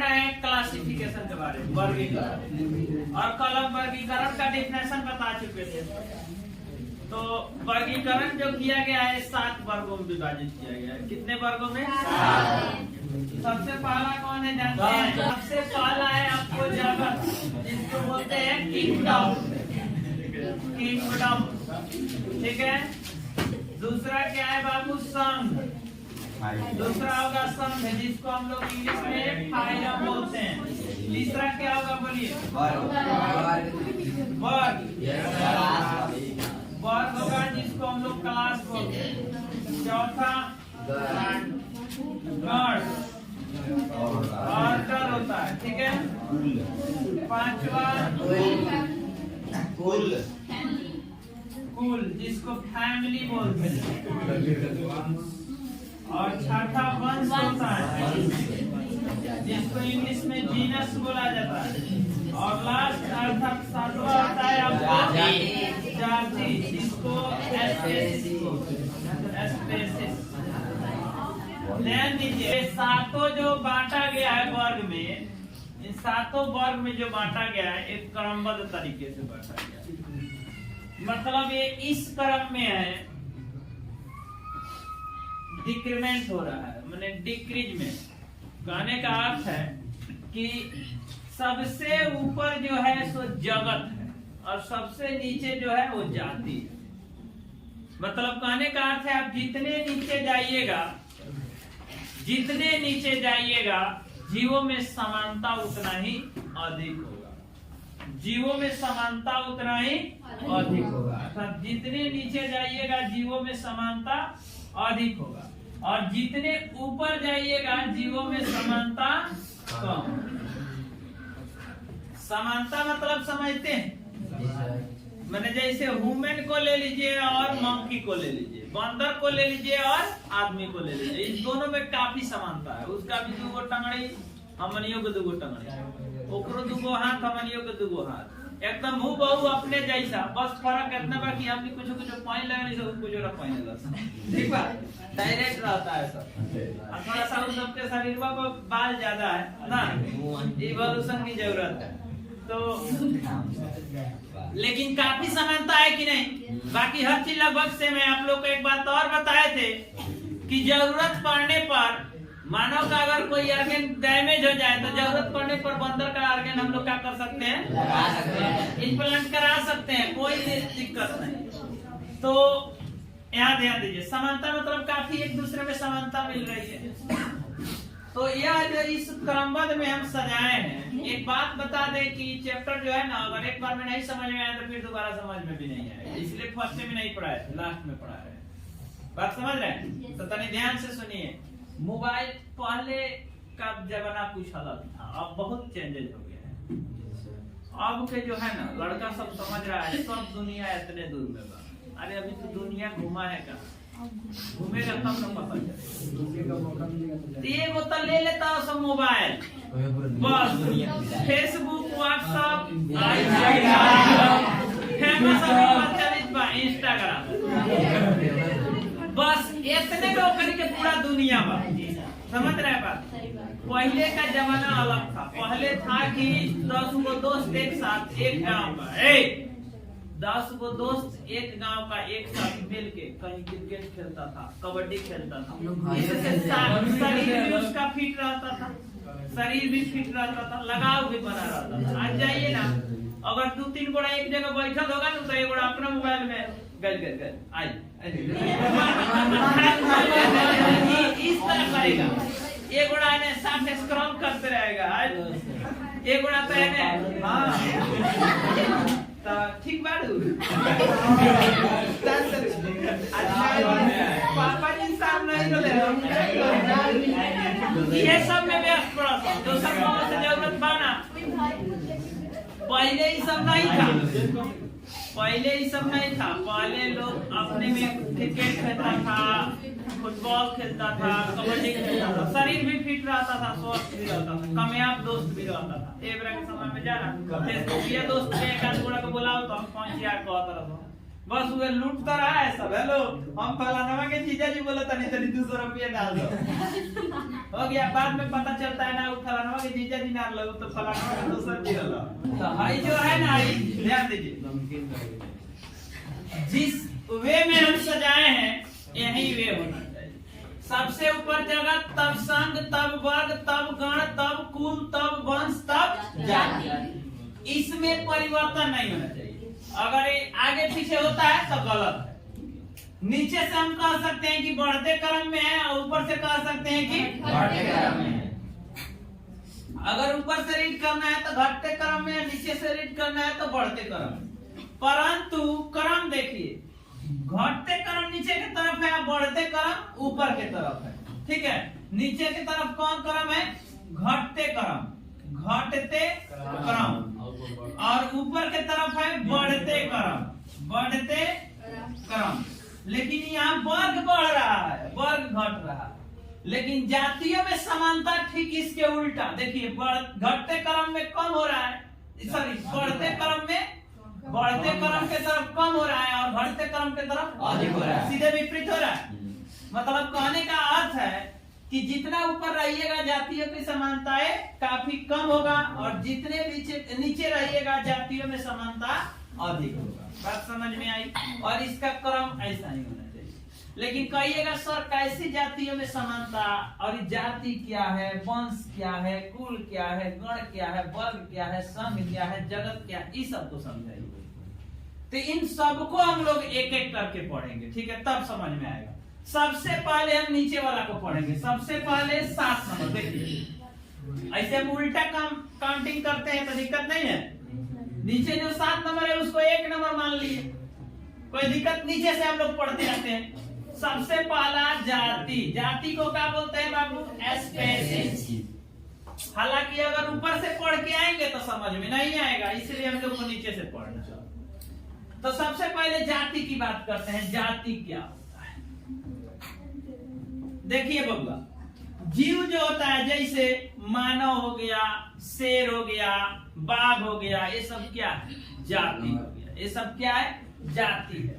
पढ़ रहे हैं क्लासिफिकेशन के बारे में, वर्गीकरण, और कल हम वर्गीकरण का डेफिनेशन बता चुके थे। तो वर्गीकरण जो किया गया है 7 वर्गों में विभाजित किया गया है। कितने वर्गों में? 7। सबसे पहला कौन है जानते हैं? सबसे पहला है आपको जगत, जिसको बोलते हैं किंगडम, किंगडम, ठीक है। दूसरा क्या है बाबू? संघ। दूसरा होगा संघ, जिसको हम लोग इंग्लिश में फाइलम बोलते हैं। तीसरा क्या होगा बोलिए? वर्ग। वर्ग होगा जिसको हम लोग क्लास बोलते हैं। चौथा गण, ऑर्डर होता है, ठीक है। पांचवा कुल, कुल जिसको फैमिली बोलते हैं। और छठा वंश होता है, जिसको इंग्लिश में जीनस बोला जाता है। और लास्ट अर्थात 7वां होता है आपको जाति, जिसको स्पेसीज बोलते हैं, स्पेसीज। ध्यान दीजिए, सातों जो बांटा गया है वर्ग में, इन 7 वर्ग में जो बांटा गया है एक क्रमबद्ध तरीके से बांटा गया है। मतलब ये इस क्रम में है, डिक्रीमेंट हो रहा है, माने डिक्रीज में। कहने का अर्थ है कि सबसे ऊपर जो है सो जगत है और सबसे नीचे जो है वो जाति है। मतलब कहने का अर्थ है आप जितने नीचे जाइएगा, जितने नीचे जाइएगा, जीवों में समानता उतना ही अधिक होगा। जीवों में समानता उतना ही अधिक होगा। अर्थात जितने नीचे जाइएगा जीवों में समानता अधिक होगा, और जितने ऊपर जाइएगा जीवों में समानता कम। समानता मतलब समझते हैं, मैंने जैसे ह्यूमन को ले लीजिए और मंकी को ले लीजिए, बंदर को ले लीजिए और आदमी को ले लीजिए, इस दोनों में काफी समानता है। उसका भी 2 टंगड़ी, हमनियों के 2 टंगड़ी, ओकरो 2 हाथ, हमनियों के 2 हाथ, एकदम हूबहू अपने जैसा। बस फर्क इतना बा कि हमने कुछ कुछ पॉइंट लगाने से कुछ और पॉइंट लगा, ठीक बा, डायरेक्ट रहता है सब। और थोड़ा सा उन सबके शरीर पर बाल ज्यादा है ना, इवोल्यूशन की जरूरत है। तो लेकिन काफी समानता है कि नहीं? बाकी हर चीज लगभग सेम है। आप लोग को एक बात और बताए थे कि जरूरत पड़ने पर मानव का अगर कोई ऑर्गन डैमेज हो जाए तो जरूरत पड़ने पर बंदर का ऑर्गन हम लोग क्या कर सकते हैं? इम्प्लांट करा सकते हैं, कोई दिक्कत नहीं। तो यहाँ ध्यान दीजिए, समानता मतलब काफी एक दूसरे में समानता मिल रही है। तो यह जो इस क्रमबद्ध में हम सजाए हैं, एक बात बता दें कि चैप्टर जो है ना, अगर एक बार में नहीं समझ में आया तो फिर दोबारा समझ में भी नहीं आएगा, इसलिए फर्स्ट में नहीं पढ़ाए थे, लास्ट में पढ़ा रहे हैं। बात समझ रहे हैं? तो तनी ध्यान से सुनिए। मोबाइल पहले का जमाना कुछ अलग था, अब बहुत चेंजेस हो गया है। अब के जो है ना लड़का सब समझ रहा है सब दुनिया इतने दूर में बा। अरे अभी तो दुनिया घुमा है का, घूमेगा तब न पता चलेगा। ये वो तो ले लेता है सब मोबाइल, बस फेसबुक, व्हाट्सएप, फेमस इंस्टाग्राम, बस इतने में ओकरी के पूरा दुनिया बा। समझ रहे हैं बात? पहले का जमाना अलग था। पहले था कि 10 गो दोस्त एक साथ एक गांव का, 10 गो दोस्त एक गांव का एक साथ मिल के कहीं क्रिकेट खेलता था, कबड्डी खेलता था। इससे शरीर भी उसका फिट रहता था, शरीर भी फिट रहता था, लगाव भी बना रहता था। आज जाइए ना, अगर 2-3 गोड़ा एक जगह बैठल होगा ना तो एक गोड़ा अपना मोबाइल में गल आई इस तरह करेगा, एक गोड़ा ने साथ स्क्रॉल करते रहेगा, एक गोड़ा तो है हाँ तो ठीक बाड़ू पापा इंसान नहीं बोले, ये सब में व्यस्त पड़ा था। जो सब से जरूरत बना, पहले ये सब नहीं था, पहले ये सब नहीं था। पहले लोग अपने में क्रिकेट खेलता था, फुटबॉल खेलता था, कबड्डी खेलता था, शरीर भी फिट रहता था, स्वस्थ भी रहता था, कामयाब दोस्त भी रहता था। एक के समय में जाना फेसबुक दोस्त के एक आध गोड़ा को बुलाओ तो हम पहुंच यार कहता रहा, बस वो लूटता रहा है सब। हेलो हम फलाना के जीजा जी बोला था, नहीं 200 रुपया डाल दो, हो गया। बाद में पता चलता है ना वो फलाना के जीजा जी ना लगो तो फलाना का दूसरा जी लो। तो हाई जो है ना, ध्यान दीजिए, जिस वे में हम सजाए हैं यही वे होना चाहिए। सबसे ऊपर जगत, तब संघ, तब वर्ग, तब गण, तब कुल, तब वंश, तब जाति। इसमें परिवर्तन नहीं होना चाहिए। अगर ये आगे पीछे होता है तो गलत है। नीचे से हम कह सकते हैं कि बढ़ते क्रम में है और ऊपर से कह सकते हैं कि घटते क्रम में है। अगर ऊपर से रीड करना है तो घटते क्रम में है, नीचे से रीड करना है तो बढ़ते क्रम में। परंतु क्रम देखिए, घटते क्रम नीचे की तरफ है, बढ़ते क्रम ऊपर की तरफ है। ठीक है, नीचे की तरफ कौन क्रम है? घटते क्रम, घटते क्रम, और ऊपर की तरफ है बढ़ते क्रम, बढ़ते क्रम। लेकिन यहाँ वर्ग बढ़ रहा है, वर्ग घट रहा है। लेकिन जातियों में समानता ठीक इसके उल्टा। देखिए, घटते क्रम में कम हो रहा है, सॉरी बढ़ते क्रम में, बढ़ते क्रम के तरफ कम हो रहा है और घटते क्रम के तरफ अधिक हो रहा है, सीधे विपरीत हो रहा है। मतलब कहने का अर्थ है कि जितना ऊपर रहिएगा जातियों की समानताएं काफी कम होगा, और जितने नीचे रहिएगा जातियों में समानता अधिक होगा। बात समझ में आई? और इसका क्रम ऐसा नहीं होना चाहिए। लेकिन कहिएगा सर कैसी जातियों में समानता, और जाति क्या है, वंश क्या है, कुल क्या है, गण क्या है, वर्ग क्या है, संघ क्या है, जगत क्या है, इस सबको समझाइए। तो इन सबको हम लोग एक एक करके पढ़ेंगे, ठीक है, तब समझ में आएगा। सबसे पहले हम नीचे वाला को पढ़ेंगे। सबसे पहले 7 नंबर। देखिए, ऐसे हम उल्टा काउंटिंग करते हैं तो दिक्कत नहीं है। नीचे जो 7 नंबर है उसको 1 नंबर मान लिए, कोई दिक्कत, नीचे से हम लोग पढ़ते रहते हैं। सबसे पहला जाति। जाति को क्या बोलते हैं बाबू? स्पेसीज। हालांकि अगर ऊपर से पढ़ के आएंगे तो समझ में नहीं आएगा, इसलिए हम लोग को नीचे से पढ़ना। तो सबसे पहले जाति की बात करते हैं। जाति क्या होता है? देखिए बबुआ, जीव जो होता है, जैसे मानव हो गया, शेर हो गया, बाघ हो गया, ये सब क्या है? जाति हो गया। ये सब क्या है? जाति है।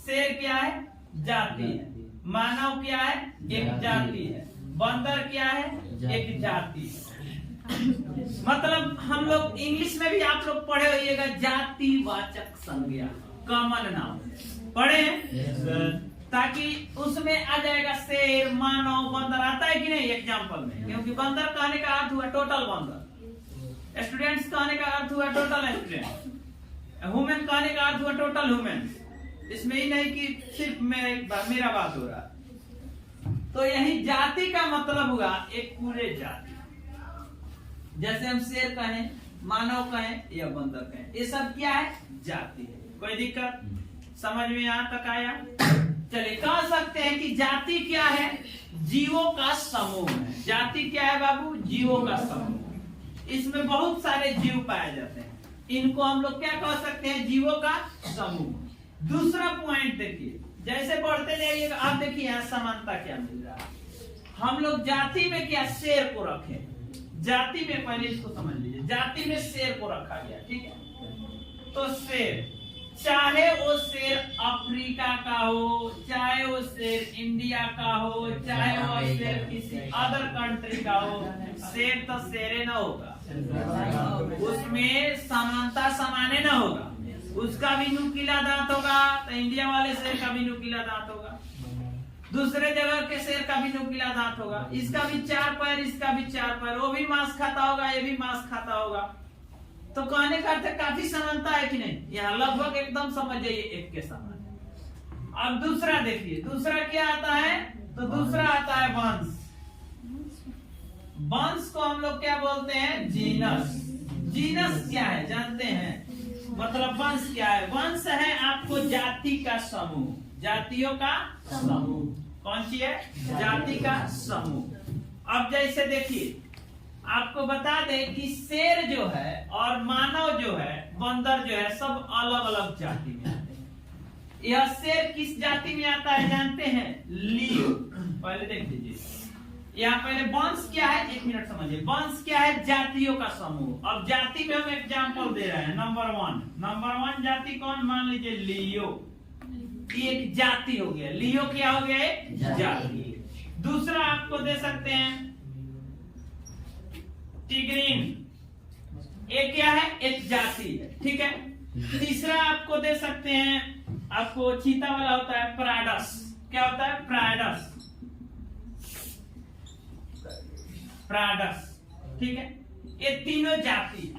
शेर क्या है? जाति है। मानव क्या है? एक जाति है। बंदर क्या है? एक जाति है। मतलब हम लोग इंग्लिश में भी आप लोग पढ़े होइएगा, जातिवाचक संज्ञा, कॉमन नाउन पढ़े हैं, ताकि उसमें आ जाएगा शेर, मानव, बंदर। आता है कि नहीं एग्जाम्पल में? क्योंकि बंदर कहने का अर्थ हुआ टोटल बंदर, स्टूडेंट्स कहने का अर्थ हुआ टोटल स्टूडेंट, ह्यूमन कहने का अर्थ हुआ टोटल ह्यूमन। इसमें ही नहीं कि सिर्फ मेरा बात हो रहा। तो यही जाति का मतलब हुआ एक पूरे जाति। जैसे हम शेर कहें, मानव कहें या बंदर कहें, ये सब क्या है? जाति है। कोई दिक्कत समझ में यहाँ तक आया? चलिए, कह सकते हैं कि जाति क्या है? जीवों का समूह है। जाति क्या है बाबू? जीवों का समूह। इसमें बहुत सारे जीव पाए जाते हैं, इनको हम लोग क्या कह सकते हैं? जीवों का समूह। दूसरा पॉइंट देखिए, जैसे बढ़ते जाइएगा, आप देखिए यहाँ समानता क्या मिल रहा है। हम लोग जाति में क्या शेर को रखे, जाति में, पहले इसको समझ लीजिए, जाति में शेर को रखा गया, ठीक है। तो शेर, चाहे वो शेर अफ्रीका का हो, चाहे वो शेर इंडिया का हो, चाहे वो शेर किसी अदर कंट्री का हो, शेर तो शेरे ना होगा, उसमें समानता समाने ना होगा। उसका भी नुकीला दांत होगा तो इंडिया वाले शेर का भी नुकीला दांत होगा, दूसरे जगह के शेर का भी नुकीला दांत होगा, इसका भी 4 पैर, इसका भी 4 पैर, वो भी मांस खाता होगा, ये भी मांस खाता होगा। तो कहने का अर्थ काफी समानता है कि नहीं? यहाँ लगभग एकदम समझ जाइए एक के समान। अब दूसरा देखिए, दूसरा क्या आता है? तो दूसरा आता है वंश। वंश को हम लोग क्या बोलते हैं? जीनस। जीनस क्या है जानते हैं? मतलब वंश क्या है? वंश है आपको जाति का समूह, जातियों का समूह। कौन सी है? जाति का समूह। अब जैसे देखिए, आपको बता दें कि शेर जो है और मानव जो है, बंदर जो है, सब अलग अलग जाति में आते हैं। यह शेर किस जाति में आता है जानते हैं? लियो। पहले देख लीजिए, यहाँ पहले वंश क्या है, 1 मिनट समझिए। वंश क्या है? जातियों का समूह। अब जाति में हम एग्जाम्पल दे रहे हैं। नंबर 1 जाति कौन? मान लीजिए लियो, ये एक जाति हो गया। लियो क्या हो गया? एक जाति। दूसरा आपको दे सकते हैं टिग्रीन, एक क्या है, एक जाति है, ठीक है। तीसरा आपको दे सकते हैं, आपको चीता वाला होता है प्राडस। क्या होता है, प्राडस, प्राडस, ठीक है। ये तीनों जाति,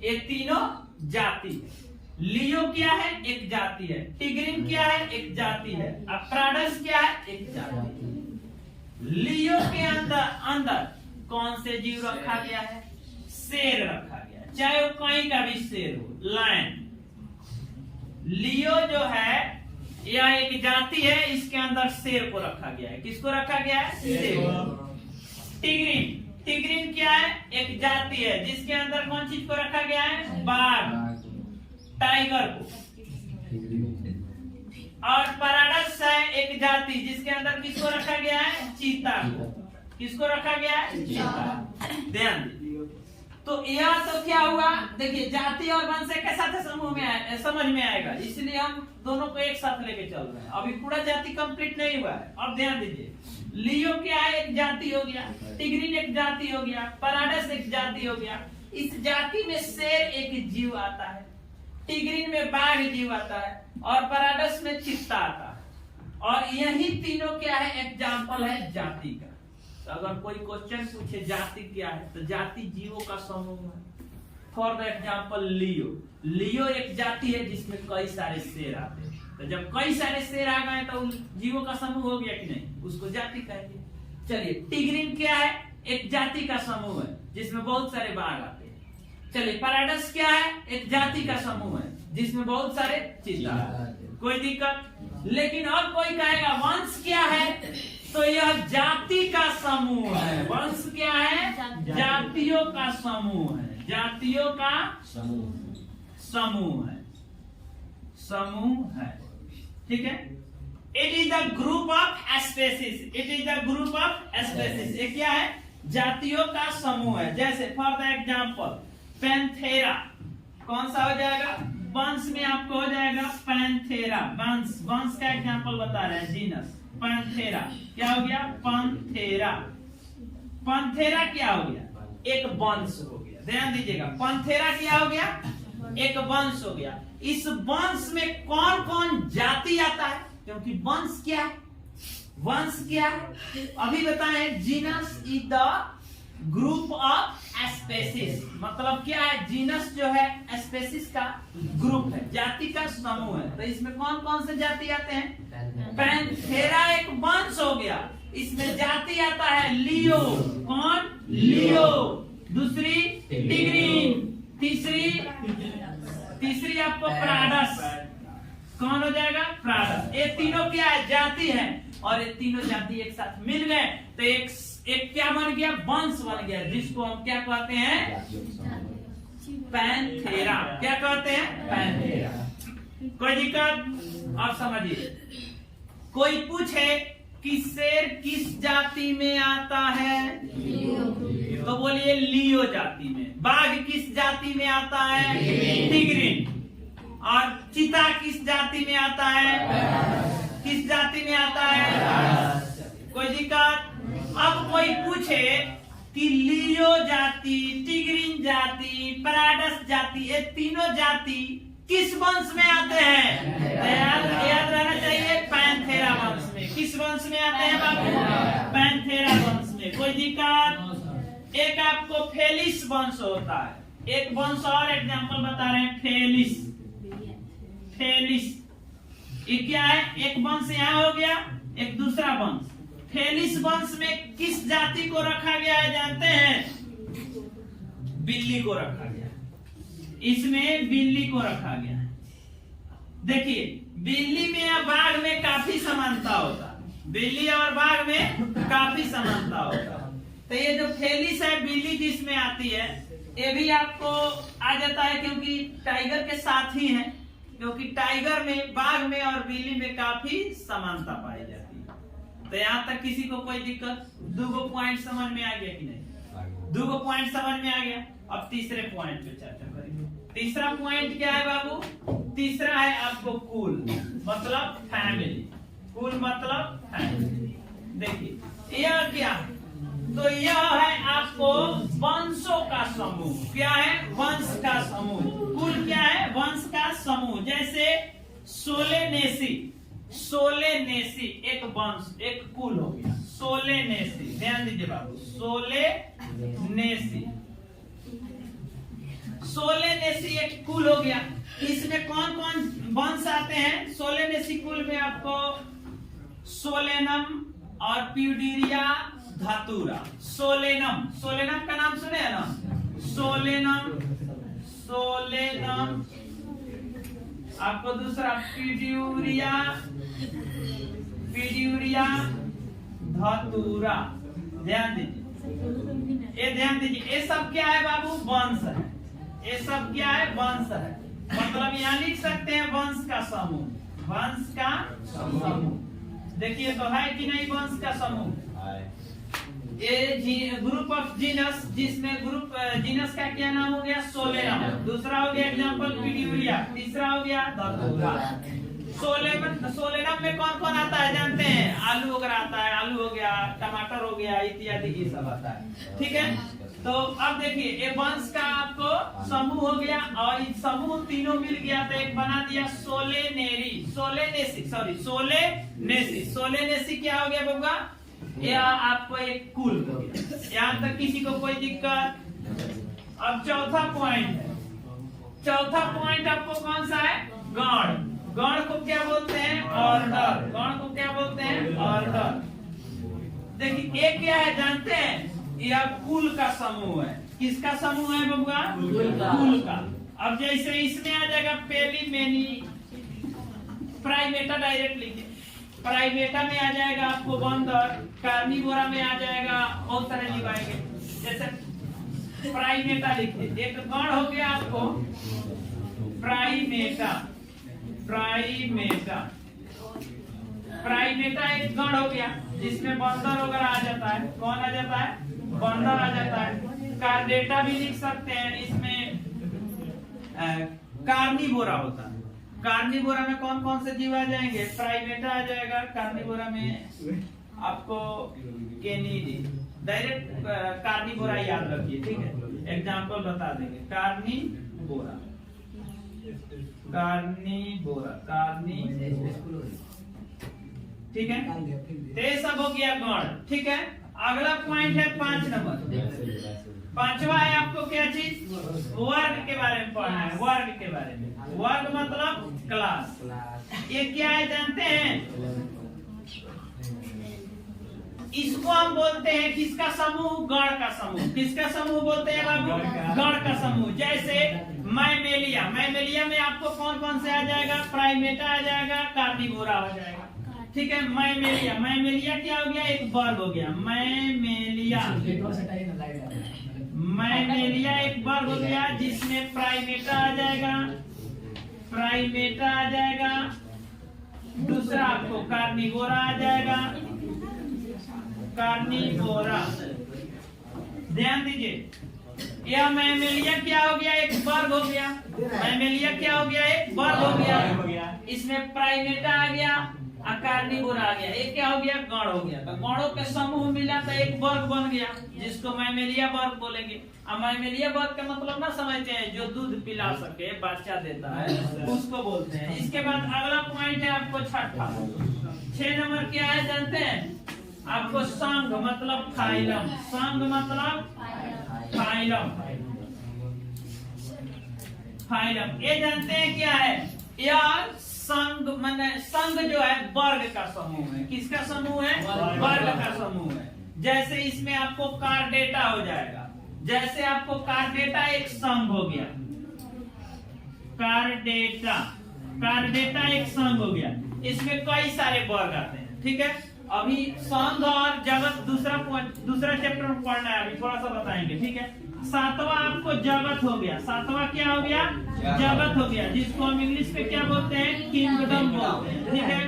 ये तीनों जाति है। लियो क्या है, एक जाति है। टिग्रीन क्या है, एक जाति है। अब प्राडस क्या है, एक जाति है। लियो के अंदर कौन से जीव रखा गया है, शेर रखा गया है, चाहे वो कहीं का भी शेर हो, लायन। लियो जो है यह एक जाति है, इसके अंदर शेर को रखा गया है। किसको रखा गया है, शेर। टिग्रीन, टिग्रीन क्या है, एक जाति है जिसके अंदर कौन चीज को रखा गया है, बाघ, टाइगर को। और पैराडस है एक जाति जिसके अंदर किसको रखा गया है, चीता को। किसको रखा गया है, चीता। ध्यान दीजिए। तो यह तो क्या हुआ, देखिए जाति और वंश के साथ समूह में समझ में आएगा, इसलिए हम दोनों को एक साथ लेके चल रहे हैं। अभी पूरा जाति कंप्लीट नहीं हुआ है। अब ध्यान दीजिए, लियो क्या है, एक जाति हो गया। टिग्रीन एक जाति हो गया। पैराडस एक जाति हो गया। इस जाति में शेर एक जीव आता है, टिग्रीन में बाघ जीव आता है, और पैराडस में चित्ता आता है। और यही तीनों क्या है, एग्जाम्पल है जाति का। तो अगर कोई क्वेश्चन पूछे जाति क्या है, तो जाति जीवों का समूह है। फॉर द एग्जाम्पल लियो, लियो एक जाति है जिसमें कई सारे शेर आते हैं। तो जब कई सारे शेर आ गए तो जीवों का समूह हो गया कि नहीं, उसको जाति कहेंगे। चलिए, टिग्रीन क्या है, एक जाति का समूह है जिसमें बहुत सारे बाघ आते हैं। चलिए, पैराडस क्या है, एक जाति का समूह है जिसमें बहुत सारे चीता। कोई दिक्कत। लेकिन अब कोई कहेगा वंश क्या है, तो यह जाति का समूह है। वंश क्या है, जातियों का समूह है, जातियों का समूह है, समूह है, ठीक है। It is the group of species, it is the group of species. ये क्या है, जातियों का समूह है। जैसे फॉर द एग्जाम्पल पैंथेरा, कौन सा हो जाएगा, वंश में आपको हो जाएगा पैंथेरा। वंश, वंश का एग्जाम्पल बता रहे हैं, जीनस पैंथेरा। क्या हो गया, पैंथेरा। पैंथेरा क्या हो गया, एक वंश हो गया। ध्यान दीजिएगा, पैंथेरा क्या हो गया, एक वंश हो गया। इस वंश में कौन कौन जाति आता है, क्योंकि वंश क्या है, वंश क्या है अभी बताएं। Genus is the group of species, मतलब क्या है, जीनस जो है स्पेसीज का ग्रुप है, जाति का समूह है। तो इसमें कौन कौन से जाति आते हैं, पैंथेरा एक वंश हो गया, इसमें जाति आता है लियो। कौन, लियो। दूसरी टिग्रीन, तीसरी आपको प्राडस। कौन हो जाएगा, प्राडस। ये तीनों क्या है, जाति है। और ये तीनों जाति एक साथ मिल गए तो एक क्या बन गया, वंश बन गया, जिसको हम क्या कहते हैं, पैंथेरा। क्या कहते हैं, पैंथेरा। कोई दिक्कत, आप समझिए। कोई पूछे कि शेर किस जाति में आता है, तो बोलिए लियो जाति में। बाघ किस जाति में आता है, टिग्रीन। और चीता किस जाति में आता है, किस जाति में आता है। कोई दिक्कत। अब कोई पूछे कि लियो जाति, टिग्रीन जाति, पैराडस जाति, ये तीनों जाति किस वंश में आते हैं, याद रहना चाहिए, पैंथेरा वंश में। किस वंश में आते हैं बाबू, पैंथेरा वंश में। कोई दिक्कत। एक आपको फेलिस वंश होता है, एक वंश और एग्जांपल बता रहे हैं, फेलिस। फेलिस ये क्या है, एक वंश यहाँ हो गया, एक दूसरा वंश। फेलिस वंश में किस जाति को रखा गया है जानते हैं, बिल्ली को रखा गया। इसमें बिल्ली को रखा गया है। देखिए, बिल्ली में या बाघ में काफी समानता होता है, बिल्ली और बाघ में काफी समानता होता है। तो ये जो फेलिस है, बिल्ली जिसमें आती है, ये भी आपको आ जाता है क्योंकि टाइगर के साथ ही है, क्योंकि टाइगर में, बाघ में और बिल्ली में काफी समानता पाई जाती है। तो यहाँ तक किसी को कोई दिक्कत, दो पॉइंट समझ में आ गया कि नहीं, दो पॉइंट समझ में आ गया। अब तीसरे पॉइंट पे चर्चा करेंगे। तीसरा पॉइंट क्या है बाबू, तीसरा है आपको कुल मतलब फैमिली। कुल मतलब फैमिली। देखिए यह क्या, तो यह है आपको वंश समूह। क्या है? वंश का समूह। कुल क्या है? वंश का समूह। जैसे सोलेनेसी, सोलेनेसी एक वंश, एक कुल हो गया। सोलेनेसी, ध्यान दीजिए बाबू, सोलेनेसी, सोलेनेसी एक कुल हो गया। इसमें कौन कौन वंश आते हैं? सोलेनेसी कुल में आपको सोलेनम और प्यूडिरिया धातुरा। सोलेनम, सोलेनम का नाम सुने हैं ना? Solanum, Solanum. आपको दूसरा प्यूडिरिया, प्यूडिरिया धातुरा। ध्यान दीजिए, ये ध्यान दीजिए, ये सब क्या है बाबू? वंश है। ये सब क्या है? वंश है। मतलब यहाँ लिख सकते हैं वंश का समूह, वंश का समूह। देखिए तो है कि नहीं वंश का समूह? ये ग्रुप ऑफ जीनस, जिसमें ग्रुप जीनस का क्या नाम हो गया? सोलेनम। दूसरा हो गया एग्जांपल प्यूडिरिया। तीसरा हो गया धातुरा। सोलेनम में कौन कौन आता है जानते हैं? आलू वगैरह आता है, आलू हो गया, टमाटर हो गया, इत्यादि ये सब आता है। ठीक है, तो अब देखिए ये वंश का आपको समूह हो गया, और इस समूह तीनों मिल गया तो एक बना दिया सोलेनेरी, सोलेनेसी, सॉरी सोलेनेसी। सोलेनेसी क्या हो गया बबुआ? यह आपको एक कुल हो गया। यहाँ तक किसी को कोई दिक्कत? अब चौथा पॉइंट है। चौथा पॉइंट आपको कौन सा है? गण। गण को क्या बोलते हैं? ऑर्डर। गण को क्या बोलते हैं? ऑर्डर। देखिए ये क्या है जानते हैं? यह कुल का समूह है। किसका समूह है बबुआ? कुल का। अब जैसे इसमें आ जाएगा पेली मेनी, प्राइमेटा डायरेक्ट लिखिए। प्राइमेटा में आ जाएगा आपको बंदर, कार्निवोरा में आ जाएगा, बहुत सारे जीव आएंगे। जैसे प्राइमेटा लिखिए, एक गण हो गया आपको प्राइमेटा। प्राइमेटा, प्राइमेटा एक गण हो गया जिसमें बंदर वगैरह आ जाता है। कौन आ जाता है? बंदर आ जाता है। कार्डेटा भी लिख सकते हैं, इसमें कार्निवोरा होता है। कार्निवोरा में कौन कौन से जीव आ जाएंगे? प्राइमेटा आ जाएगा। कार्निवोरा में आपको केनिडी, डायरेक्ट कार्निवोरा याद रखिए, ठीक है? एग्जांपल बता देंगे। कार्निवोरा, कार्निवोरा, कार्नी, ठीक है? तो ये सब हो गया गण। ठीक है, अगला पॉइंट है 5 नंबर। पांचवा है आपको क्या चीज? वर्ग के बारे में पढ़ना है। वर्ग के बारे में। वर्ग मतलब क्लास। ये क्या है जानते हैं? इसको हम बोलते हैं किसका समूह? गण का समूह। किसका समूह बोलते हैं बाबू? गण का समूह। जैसे मैमेलिया, मैमेलिया में आपको कौन कौन से आ जाएगा? प्राइमेटा आ जाएगा, कार्निवोरा आ जाएगा। ठीक है, मैमेलिया, मैमेलिया क्या हो गया? एक वर्ग हो गया। मैमेलिया, मैमेलिया एक वर्ग हो गया जिसमें प्राइमेटा आ जाएगा, प्राइमेटा आ जाएगा। दूसरा आपको कार्निवोरा आ जाएगा, कार्निवोरा। ध्यान दीजिए, यह मैमेलिया क्या हो गया? एक वर्ग हो गया। मैमेलिया क्या हो गया? एक वर्ग हो गया। इसमें प्राइमेटा आ गया, कार्निवोरा आ गया। ये क्या हो गया? गण हो गया। तो गणों के समूह मिला तो एक वर्ग बन गया जिसको मैमेलिया वर्ग बोलेंगे। अब मैमेलिया वर्ग का मतलब ना समझते हैं, जो दूध पिला सके, बच्चा देता है, उसको बोलते हैं। इसके बाद अगला पॉइंट है आपको छठा। 6 नंबर क्या है जानते हैं? आपको संघ मतलब फाइलम। संघ मतलब फाइलम, फाइलम। ये जानते हैं क्या है? यह संघ माने संघ जो है वर्ग का समूह है। किसका समूह है? वर्ग का समूह है। जैसे इसमें आपको कार्डेटा हो जाएगा। जैसे आपको कार्डेटा एक संघ हो गया, कार्डेटा, कार्डेटा एक संघ हो गया। इसमें कई सारे वर्ग आते हैं। ठीक है, अभी संघ और जगत दूसरा चैप्टर में पढ़ना है, अभी थोड़ा सा बताएंगे। ठीक है, 7वां आपको जगत हो गया। 7वां क्या हो गया? जगत हो गया, जिसको हम इंग्लिश में क्या बोलते हैं? किंगडम बोलते हैं। ठीक है,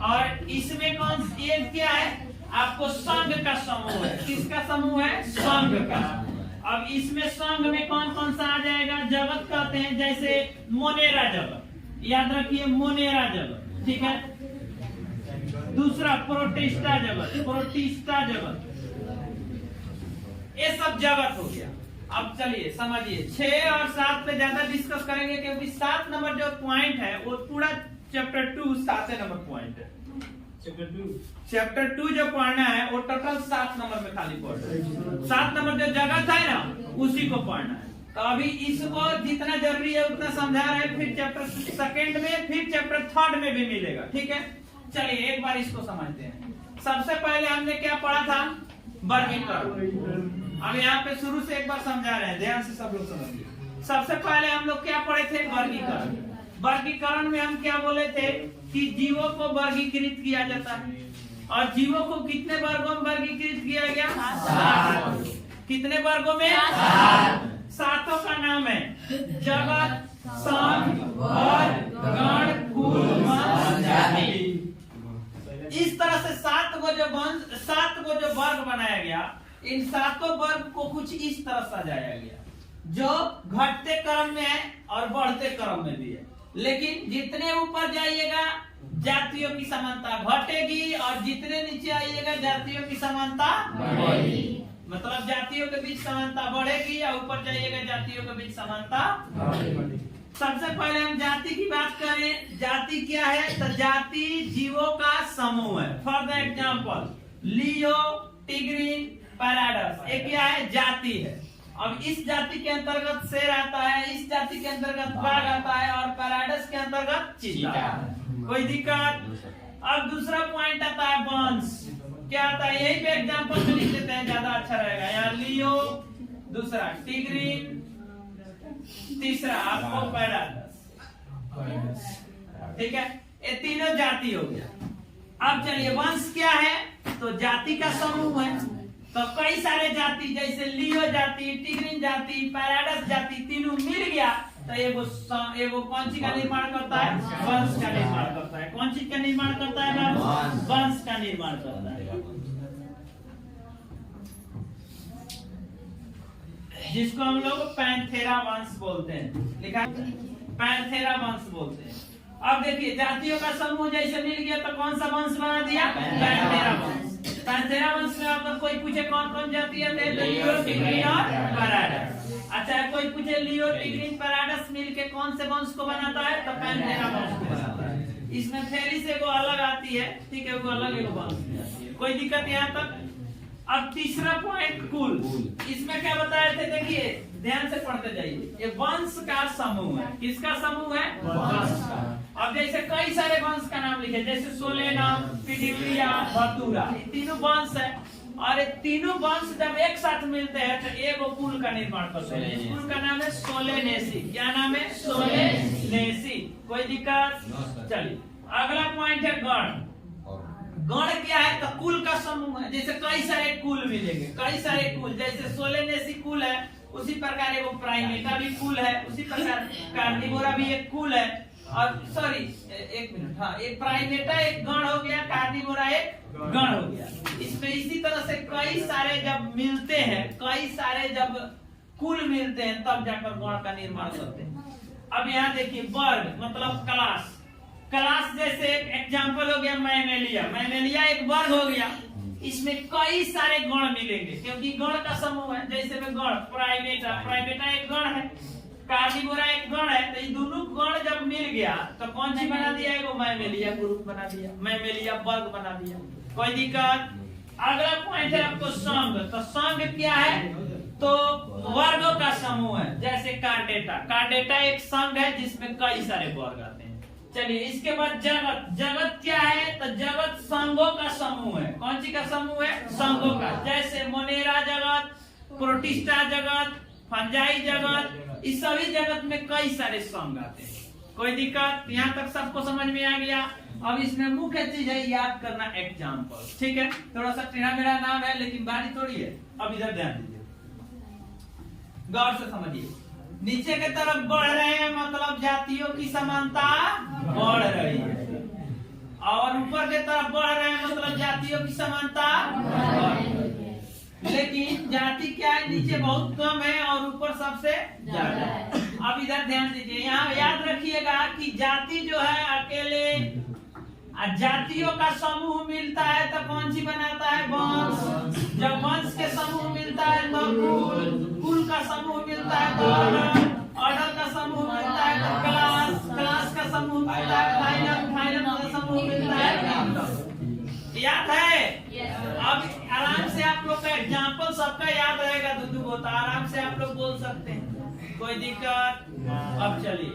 और इसमें कौन, ये क्या है? आपको संघ का समूह है। किसका समूह है? संघ का। अब इसमें संघ में कौन कौन सा आ जाएगा? जगत कहते हैं, जैसे मोनेरा जगत, याद रखिए मोनेरा जगत। ठीक है, दूसरा प्रोटिस्टा जगत, प्रोटिस्टा जगत, ये सब जगत हो गया। अब चलिए समझिए, 6 और 7 पे ज्यादा डिस्कस करेंगे क्योंकि 7 नंबर जो पॉइंट है वो पूरा चैप्टर 2 7 नंबर पॉइंट है। चैप्टर 2 जो पढ़ना है वो टोटल 7 नंबर में खाली पढ़ना है। 7 नंबर जो जगत है ना उसी को पढ़ना है। तो अभी इसको जितना जरूरी है उतना समझा रहे हैं, फिर चैप्टर 2 में, फिर चैप्टर 3 में भी मिलेगा। ठीक है, चलिए एक बार इसको समझते हैं। सबसे पहले हमने क्या पढ़ा था? वर्गीकरण। अब यहाँ पे शुरू से एक बार समझा रहे हैं, ध्यान से सब लोग समझिए। सबसे पहले हम लोग क्या पढ़े थे? वर्गीकरण। वर्गीकरण में हम क्या बोले थे कि जीवों को वर्गीकृत किया जाता है, और जीवों को कितने वर्गों में वर्गीकृत किया गया? 7। कितने वर्गों में? 7 का नाम है जगत, संघ, वर्ग, गण, कुल, वंश, जाति। इस तरह से 7 को जो वर्ग बनाया गया, इन 7 वर्ग को कुछ इस तरह सजाया गया जो घटते क्रम में है और बढ़ते क्रम में भी है। लेकिन जितने ऊपर जाइएगा जातियों की समानता घटेगी, और जितने नीचे आइएगा जातियों की समानता बढ़ेगी। मतलब जातियों के बीच समानता बढ़ेगी, या ऊपर जाइएगा जातियों के बीच समानता बढ़ेगी। सबसे पहले हम जाति की बात करें। जाति क्या है? तो जाति जीवों का समूह है। फॉर द एग्जाम्पल लियो, टिग्रीन, पैराडस, ये क्या है? जाति है। अब इस जाति के अंतर्गत शेर आता है, इस जाति के अंतर्गत बाघ आता है, और पैराडस के अंतर्गत चीता। कोई दिक्कत? अब दूसरा पॉइंट आता है वंश। क्या आता है? यही पे एग्जाम्पल में लिख देते हैं, ज्यादा अच्छा रहेगा। यहाँ लियो, दूसरा टिग्रीन, तीसरा आपको पैराडस। ठीक है, ये तीनों जाति हो गया। अब चलिए वंश क्या है? तो जाति का समूह है। तो कई सारे जाति, जैसे लियो जाति, टिग्रीन जाति, पैराडस जाति, तीनों मिल गया तो एगो कौन चीज का निर्माण करता है? वंश का निर्माण करता है। कौन चीज का निर्माण करता है? वंश का निर्माण करता है, जिसको हम लोग पैंथेरा वंश बोलते हैं। लिखा पैंथेरा वंश बोलते हैं। अब देखिए जातियों का समूह जैसे मिल गया तो कौन सा वंश बना दिया? पैंथेरा वंश। पैंथेरा वंश में अगर कोई पूछे कौन कौन जाति है तो लियो, टिग्रीन और पैराडस। अच्छा, कोई पूछे लियो, टिग्रीन, पैराडस मिलके कौन से वंश को बनाता है? तो पैंथेरा वंश को बनाता है। इसमें थेरी से को अलग आती है, ठीक है, वो अलग एगो वंश में आती है। कोई दिक्कत यहाँ तक? अब तीसरा पॉइंट कुल। इसमें क्या बताए थे? देखिए ध्यान से पढ़ते जाइए। ये वंश का समूह है। किसका समूह है? वंश का। अब जैसे कई सारे वंश का नाम लिखे, जैसे सोलेनम, पिडिलिया, भतुरा, ये तीनों वंश है। और ये तीनों वंश जब एक साथ मिलते हैं तो एक कुल का निर्माण करते हैं। इस कुल का नाम है सोलेनेसी। क्या नाम है? सोलेनेसी। कोई दिक्कत? चलिए अगला पॉइंट है गण। गण क्या है? तो कुल का समूह है। जैसे कई सारे कुल मिलेंगे, कई सारे कुल, जैसे सोलेनेसी कुल है, उसी प्रकार एक प्राइमेटा भी कुल है, उसी प्रकार कार्निवोरा भी एक कुल है। और सॉरी एक मिनट, हाँ, एक प्राइमेटा एक गण हो गया, कार्निवोरा एक गण हो गया। इसमें इसी तरह से कई सारे जब मिलते हैं, कई सारे जब कुल मिलते हैं तब जाकर गण का निर्माण करते हैं। अब यहाँ देखिए वर्ग मतलब क्लास। क्लास जैसे एक एग्जाम्पल हो गया मैमेलिया। मैमेलिया एक वर्ग हो गया। इसमें कई सारे गण मिलेंगे क्योंकि गण का समूह है। जैसे में गण प्राइमेटा, प्राइमेटा एक गण है, कार्निवोरा एक गण है। तो ये दोनों गण जब मिल गया तो कौन सी बना दिया? एगो मैमेलिया ग्रुप बना दिया, मैमेलिया वर्ग बना दिया। कोई दिक्कत? अगला पॉइंट है आपको संघ। तो संघ क्या है? तो वर्गों का समूह है। जैसे कार्डेटा, कार्डेटा एक संघ है जिसमें कई सारे वर्ग आते हैं। चलिए इसके बाद जगत। जगत क्या है? तो जगत संघों का समूह है। कौन सी का समूह है? संघों का। जैसे मोनेरा जगत, प्रोटिस्टा जगत, फंजाई जगत, इस सभी जगत में कई सारे संघ आते हैं। कोई दिक्कत? यहाँ तक सबको समझ में आ गया। अब इसमें मुख्य चीज है याद करना एग्जाम्पल। ठीक है, थोड़ा सा टेढ़ा मेरा नाम है लेकिन बारी थोड़ी है। अब इधर ध्यान दीजिए, गौर से समझिए। नीचे के तरफ बढ़ रहे हैं मतलब जातियों की समानता बढ़ रही है, और ऊपर के तरफ बढ़ रहे हैं मतलब जातियों की समानता बढ़ रही है। लेकिन जाति क्या है? नीचे बहुत कम है और ऊपर सबसे ज्यादा है। अब इधर ध्यान दीजिए, यहाँ याद रखिएगा कि जाति जो है अकेले, जातियों का समूह मिलता है तो कौन सी बनाता है? वंश। जब वंश के समूह मिलता है तो कुल, कुल का का समूह मिलता है तो ऑर्डर का समूह मिलता है तो क्लास का समूह मिलता है, फाइनल का समूह मिलता है। याद है? अब आराम से आप लोग का एग्जाम्पल सबका याद रहेगा, दूधू को तो आराम से आप लोग बोल सकते हैं, कोई दिक्कत। अब चलिए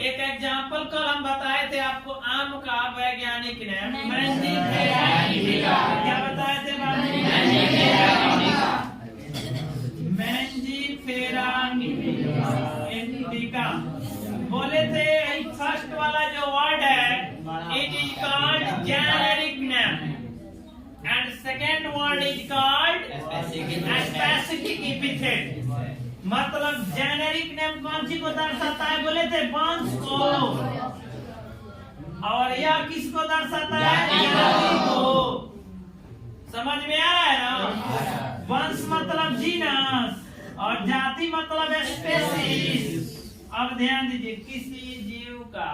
एक एग्जाम्पल कल हम बताए थे आपको, आम का वैज्ञानिक नाम मैंजीफेरा इंडिका। क्या बताए थे मैंजीफेरा इंडिका बोले थे। फर्स्ट वाला जो वर्ड है it is called generic name and second word is called specific epithet. मतलब जेनेरिक नेम कौन सी को दर्शाता है? बोले थे वंश को, और यह किसको दर्शाता है? जाति को। समझ में आ रहा है ना? वंश मतलब जीनस और जाति मतलब स्पेसीज। अब ध्यान दीजिए, किसी जीव का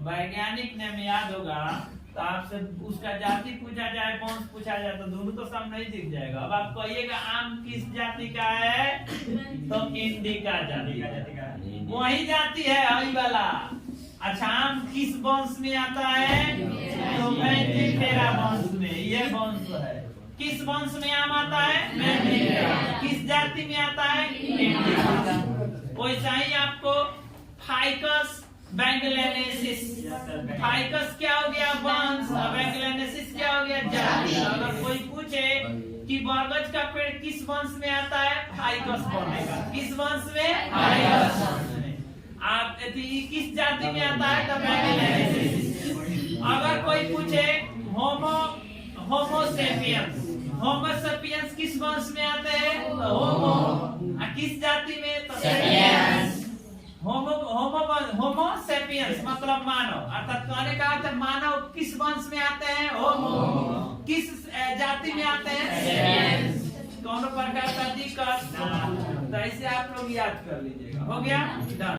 वैज्ञानिक नाम याद होगा तो आपसे उसका जाति पूछा जाए, वंश पूछा जाए तो दोनों तो सामने ही दिख जाएगा। अब आप कहिएगा आम किस जाति का है तो इंडिका जाति का, वही जाति है वही वाला। अच्छा, आम किस वंश में आता है तो मैंजीफेरा वंश में, ये वंश है। किस वंश में आम आता है? मैंजीफेरा। किस जाति में आता है? इंडिका। वैसा ही आपको फाइकस बैंगलेनेसिस, फाइकस क्या हो गया? वंश, बैंगलेनेसिस क्या हो गया? जाति। अगर कोई पूछे कि बरगद का पेड़ किस वंश में आता है? फाइकस बनेगा। किस वंश में? फाइकस वंश में। आप किस जाति में आता है? तो बैंगलेनेसिस। अगर कोई पूछे होमोसेपियंस, होमोसेपियंस किस वंश में आते हैं? तो होमो। किस जाति में? तो सेपियंस। होमोसेपियंस मतलब मानव, अर्थात कहने का अर्थ मानव किस वंश में आते हैं? होमो। किस जाति में आते हैं? सेपियंस। दोनों प्रकार का दिक्कत, तो ऐसे आप लोग याद कर लीजिएगा। हो गया? डन।